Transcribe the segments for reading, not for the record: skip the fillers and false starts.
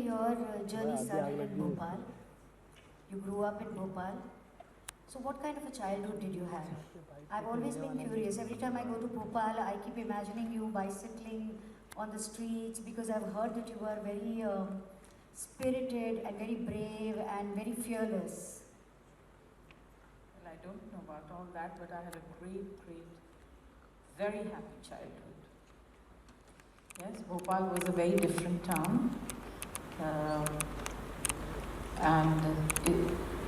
your journey started in Bhopal. You grew up in Bhopal. So what kind of a childhood did you have? I've always been curious. Every time I go to Bhopal, I keep imagining you bicycling on the streets because I've heard that you are very spirited and very brave and very fearless. Well, I don't know about all that, but I had a great, very happy childhood. Yes, Bhopal was a very different town.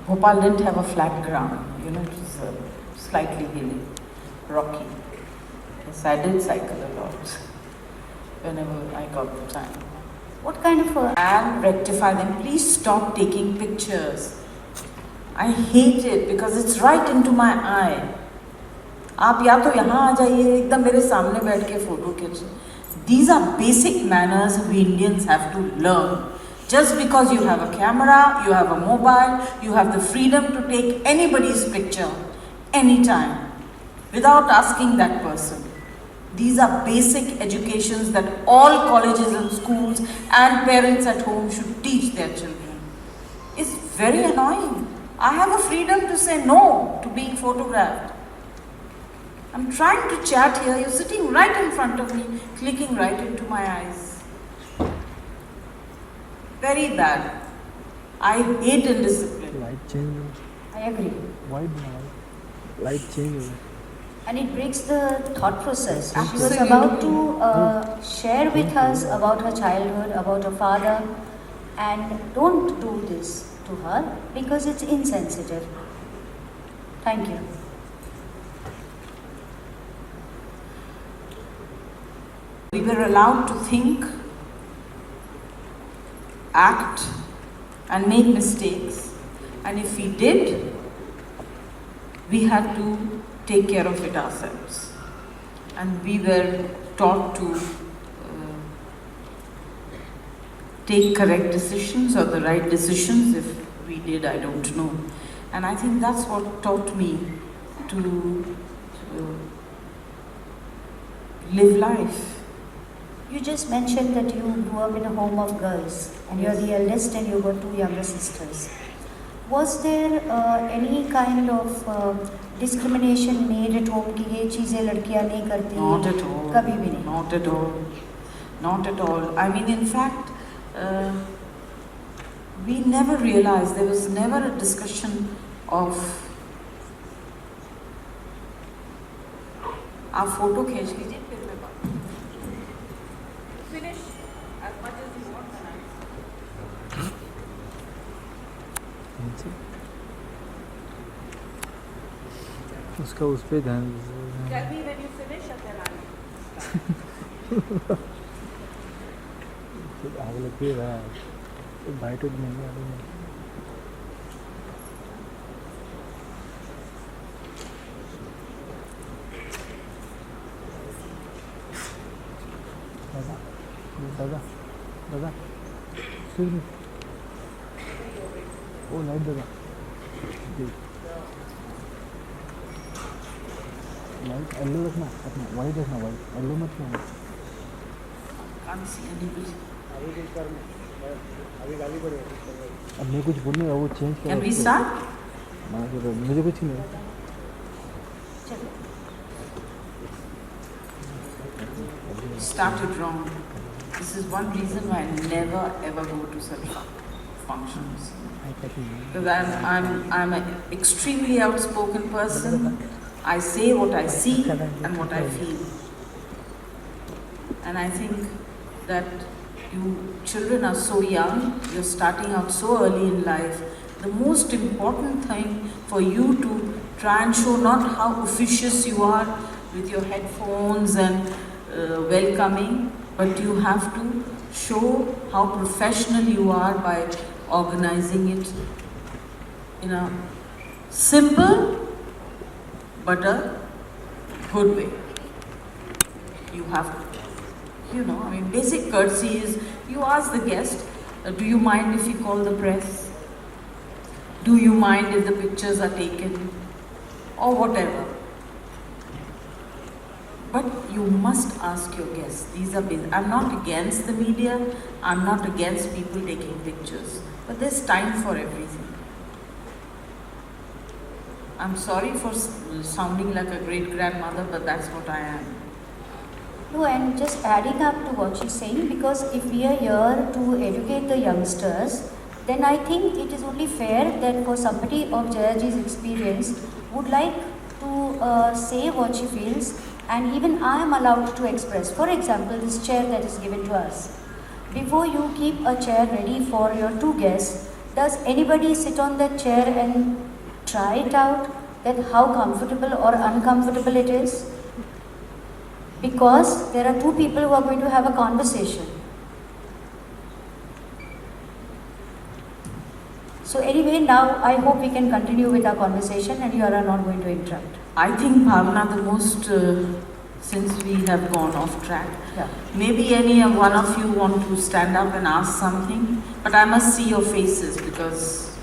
Bhopal didn't have a flat ground, it was slightly hilly, rocky. Yes, I did cycle a lot whenever I got the time. What kind of a... And rectify them. Please stop taking pictures. I hate it because it's right into my eye. आप या तो यहाँ आ जाइए एकदम मेरे सामने बैठ के फोटो खींचो. These are basic manners we Indians have to learn. Just because you have a camera, you have a mobile, you have the freedom to take anybody's picture, anytime, without asking that person. These are basic educations that all colleges and schools and parents at home should teach their children. It's very annoying. I have a freedom to say no to being photographed. I'm trying to chat here, you're sitting right in front of me, clicking right into my eyes. Very bad. I hate indiscipline. Light change. I agree. Why not? Light change. And it breaks the thought process. She was Absolutely. about to share with us about her childhood, about her father, and don't do this to her because it's insensitive. Thank you. We were allowed to think, act, and make mistakes. And if we did, we had to take care of it ourselves. And we were taught to take correct decisions or the right decisions. If we did, I don't know. And I think that's what taught me to live life. You just mentioned that you grew up in a home of girls and you're the eldest and you've got two younger sisters. Was there any kind of discrimination made at home कि ये चीजें लड़कियां नहीं करती? Not at all. कभी भी नहीं. Not at all. Not at all. I mean, in fact, we never realized, there was never a discussion of आप फोटो खींच लीजिए फिर मैं बात. Finish as much as you want. उसका उस पे ध्यान. Tell me when you finish and then I'll. आग लगी रहा है. बाइट उठ नहीं आ रही है. दादा excuse me. ओ लाइट दादा लाइट येलो रखना अपना वाइट रखना वाइट येलो मत रखना. Can't see anybody. अब मैं कुछ बोलने वो चेंज कर. Can we start? मुझे कुछ नहीं. Started wrong. This is one reason why I never ever go to such functions. Because I'm an extremely outspoken person. I say what I see and what I feel. And I think that you children are so young, you're starting out so early in life. The most important thing for you to try and show not how officious you are with your headphones and welcoming, but you have to show how professional you are by organizing it in a simple but a good way. You have to, I mean, basic courtesy is you ask the guest, do you mind if we call the press? Do you mind if the pictures are taken? Or whatever. But you must ask your guests. These are I'm not against the media. I'm not against people taking pictures. But there's time for everything. I'm sorry for sounding like a great grandmother, but that's what I am. No, and just adding up to what she's saying, because if we are here to educate the youngsters, then I think it is only fair that for somebody of Jayaji's experience would like to say what she feels, and even I am allowed to express. For example, this chair that is given to us. Before you keep a chair ready for your two guests, does anybody sit on that chair and try it out, that how comfortable or uncomfortable it is? Because there are two people who are going to have a conversation. So anyway, now I hope we can continue with our conversation and you are not going to interrupt. I think, Bhavna, the most, since we have gone off track, maybe any one of you want to stand up and ask something, but I must see your faces because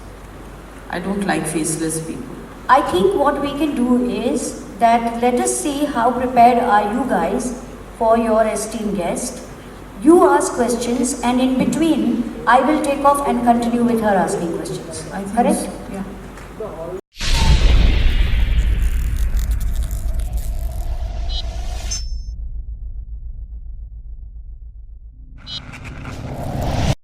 I don't like faceless people. I think what we can do is that let us see how prepared are you guys for your esteemed guest. You ask questions and in between I will take off and continue with her asking questions. I think Correct? so, yeah.